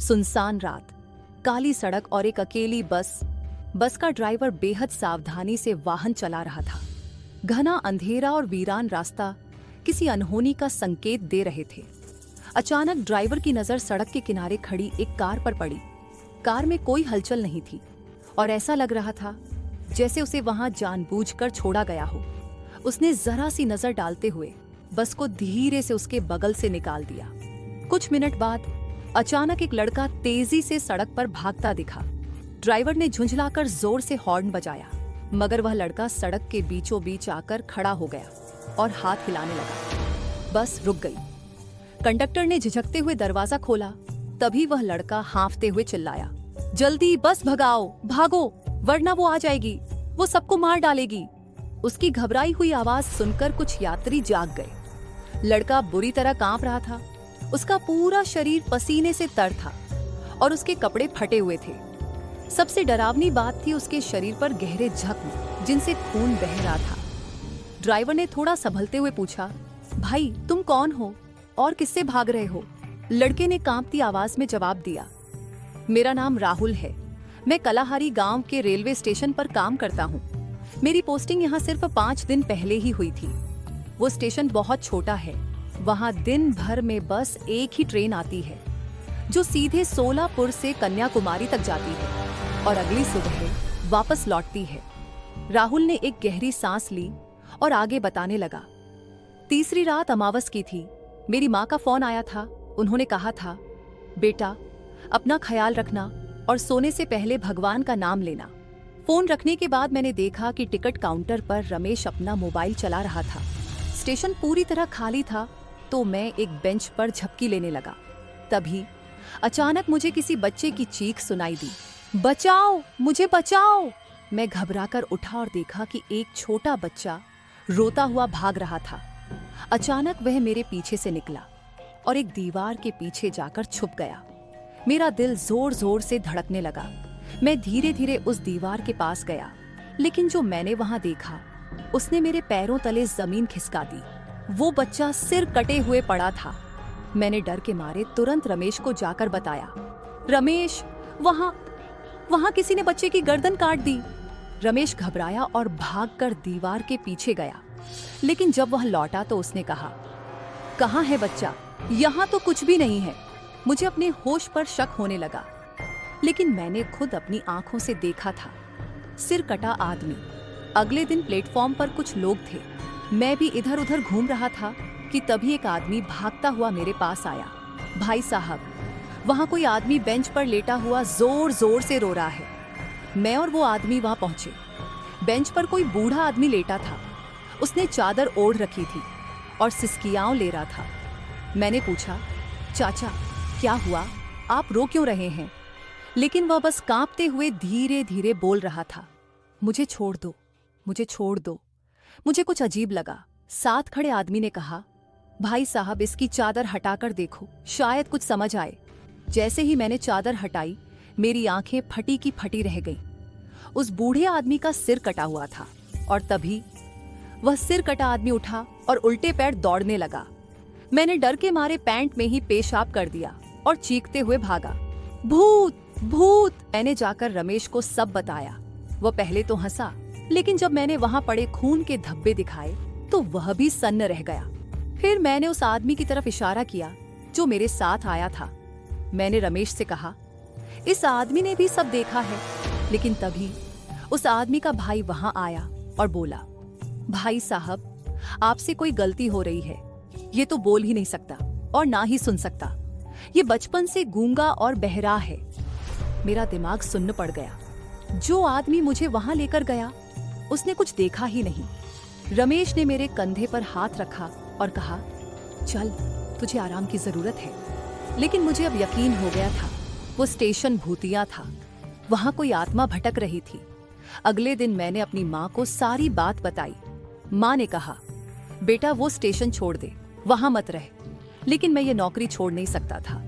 सुनसान रात, काली सड़क और एक अकेली बस का ड्राइवर बेहद सावधानी से वाहन चला रहा था। घना अंधेरा और वीरान रास्ता किसी अनहोनी का संकेत दे रहे थे। अचानक ड्राइवर की नजर सड़क के किनारे खड़ी एक कार पर पड़ी। कार में कोई हलचल नहीं थी और ऐसा लग रहा था जैसे उसे वहां जानबूझकर छोड़ा गया हो। उसने जरा सी नजर डालते हुए बस को धीरे से उसके बगल से निकाल दिया। कुछ मिनट बाद अचानक एक लड़का तेजी से सड़क पर भागता दिखा। ड्राइवर ने झुंझलाकर जोर से हॉर्न बजाया, मगर वह लड़का सड़क के बीचों बीच आकर खड़ा हो गया और हाथ हिलाने लगा। बस रुक गई। कंडक्टर ने झिझकते हुए दरवाजा खोला। तभी वह लड़का हांफते हुए चिल्लाया, जल्दी बस भगाओ, भागो, वरना वो आ जाएगी, वो सबको मार डालेगी। उसकी घबराई हुई आवाज सुनकर कुछ यात्री जाग गए। लड़का बुरी तरह कांप रहा था। उसका पूरा शरीर पसीने से तर था और उसके कपड़े फटे हुए थे। सबसे डरावनी बात थी उसके शरीर पर गहरे जख्म जिनसे खून बह रहा था। ड्राइवर ने थोड़ा संभलते हुए पूछा, भाई तुम कौन हो और किससे भाग रहे हो? लड़के ने कांपती आवाज में जवाब दिया, मेरा नाम राहुल है। मैं कलाहारी गांव के रेलवे स्टेशन पर काम करता हूँ। मेरी पोस्टिंग यहाँ सिर्फ 5 दिन पहले ही हुई थी। वो स्टेशन बहुत छोटा है। वहाँ दिन भर में बस एक ही ट्रेन आती है जो सीधे सोलापुर से कन्याकुमारी तक जाती है और अगली सुबह वापस लौटती है। राहुल ने एक गहरी सांस ली और आगे बताने लगा, तीसरी रात अमावस की थी। मेरी माँ का फोन आया था। उन्होंने कहा था, बेटा अपना ख्याल रखना और सोने से पहले भगवान का नाम लेना। फोन रखने के बाद मैंने देखा कि टिकट काउंटर पर रमेश अपना मोबाइल चला रहा था। स्टेशन पूरी तरह खाली था तो मैं एक बेंच पर झपकी लेने लगा। तभी अचानक मुझे किसी बच्चे की चीख सुनाई दी, बचाओ, मुझे बचाओ। मैं घबराकर उठा और देखा कि एक छोटा बच्चा रोता हुआ भाग रहा था। अचानक वह मेरे पीछे से निकला और एक दीवार के पीछे जाकर छुप गया। मेरा दिल जोर जोर से धड़कने लगा। मैं धीरे धीरे उस दीवार के पास गया, लेकिन जो मैंने वहां देखा उसने मेरे पैरों तले जमीन खिसका दी। वो बच्चा सिर कटे हुए पड़ा था। मैंने डर के मारे तुरंत रमेश को जाकर बताया, रमेश वहां किसी ने बच्चे की गर्दन काट दी। रमेश घबराया और भागकर दीवार के पीछे गया, लेकिन जब वह लौटा तो उसने कहा, कहाँ है बच्चा? यहाँ तो कुछ भी नहीं है। मुझे अपने होश पर शक होने लगा, लेकिन मैंने खुद अपनी आंखों से देखा था। सिर कटा आदमी। अगले दिन प्लेटफॉर्म पर कुछ लोग थे। मैं भी इधर उधर घूम रहा था कि तभी एक आदमी भागता हुआ मेरे पास आया। भाई साहब, वहां कोई आदमी बेंच पर लेटा हुआ जोर जोर से रो रहा है। मैं और वो आदमी वहां पहुंचे। बेंच पर कोई बूढ़ा आदमी लेटा था। उसने चादर ओढ़ रखी थी और सिसकियां ले रहा था। मैंने पूछा, चाचा क्या हुआ? आप रो क्यों रहे हैं? लेकिन वह बस कांपते हुए धीरे धीरे बोल रहा था, मुझे छोड़ दो, मुझे छोड़ दो। मुझे कुछ अजीब लगा। साथ खड़े आदमी ने कहा, भाई साहब इसकी चादर हटाकर देखो, शायद कुछ समझ आए। जैसे ही मैंने चादर हटाई, मेरी आंखें फटी की फटी रह गईं। उस बूढ़े आदमी का सिर कटा हुआ था और तभी वह सिर कटा आदमी उठा और उल्टे पैर दौड़ने लगा। मैंने डर के मारे पैंट में ही पेशाब कर दिया और चीखते हुए भागा, भूत भूत। मैंने जाकर रमेश को सब बताया। वह पहले तो हंसा, लेकिन जब मैंने वहां पड़े खून के धब्बे दिखाए तो वह भी सन्न रह गया। फिर मैंने उस आदमी की तरफ इशारा किया जो मेरे साथ आया था। मैंने रमेश से कहा, इस आदमी ने भी सब देखा है। लेकिन तभी उस आदमी का भाई वहां आया और बोला, भाई साहब आपसे कोई गलती हो रही है। ये तो बोल ही नहीं सकता और ना ही सुन सकता। ये बचपन से गूंगा और बहरा है। मेरा दिमाग सुन्न पड़ गया। जो आदमी मुझे वहां लेकर गया उसने कुछ देखा ही नहीं। रमेश ने मेरे कंधे पर हाथ रखा और कहा, चल तुझे आराम की जरूरत है। लेकिन मुझे अब यकीन हो गया था, वो स्टेशन भूतिया था। वहां कोई आत्मा भटक रही थी। अगले दिन मैंने अपनी माँ को सारी बात बताई। माँ ने कहा, बेटा वो स्टेशन छोड़ दे, वहां मत रह। लेकिन मैं ये नौकरी छोड़ नहीं सकता था।